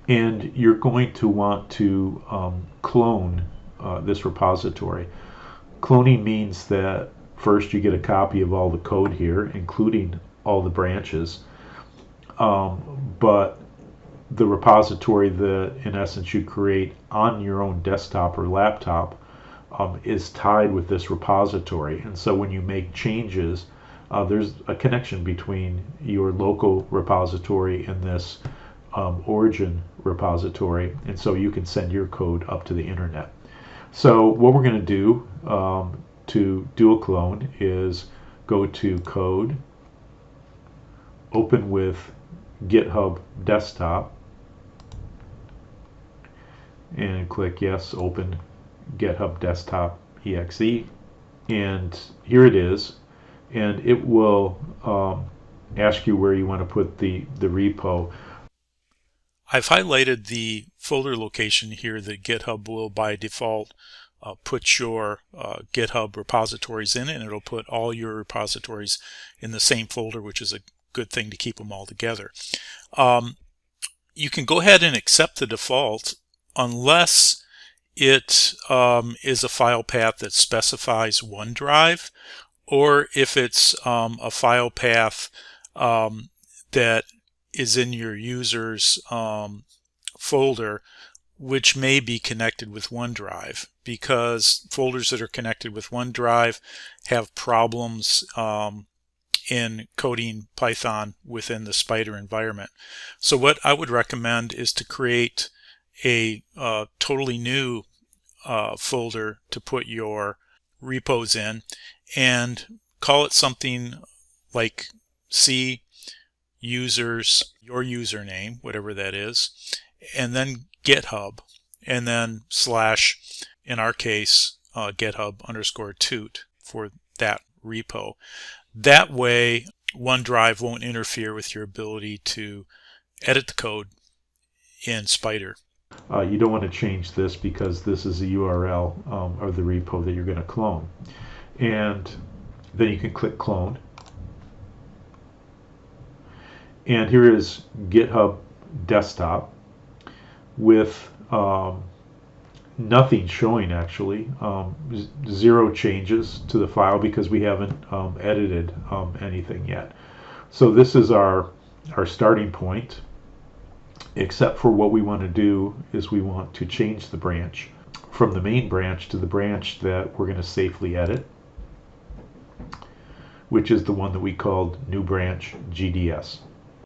And you're going to want to clone this repository. Cloning means that first you get a copy of all the code here, including all the branches, but the repository that in essence you create on your own desktop or laptop is tied with this repository. And so when you make changes, there's a connection between your local repository and this origin repository, and so you can send your code up to the internet. So what we're going to do a clone is go to Code, open with GitHub Desktop, and click Yes, open GitHub Desktop exe, and here it is, and it will ask you where you want to put the repo. I've highlighted the folder location here that GitHub will by default put your GitHub repositories in, and it'll put all your repositories in the same folder, which is a good thing to keep them all together. You can go ahead and accept the default unless it is a file path that specifies OneDrive, or if it's a file path that is in your user's folder, which may be connected with OneDrive, because folders that are connected with OneDrive have problems in coding Python within the Spider environment. So what I would recommend is to create a totally new folder to put your repos in, and call it something like C users, your username, whatever that is, and then GitHub, and then slash, in our case, GitHub_toot for that repo. That way, OneDrive won't interfere with your ability to edit the code in Spider. You don't want to change this because this is a URL of the repo that you're going to clone. And then you can click Clone. And here is GitHub Desktop with nothing showing, actually. Zero changes to the file because we haven't edited anything yet. So this is our starting point, except for what we want to do is we want to change the branch from the main branch to the branch that we're going to safely edit, which is the one that we called new branch GDS.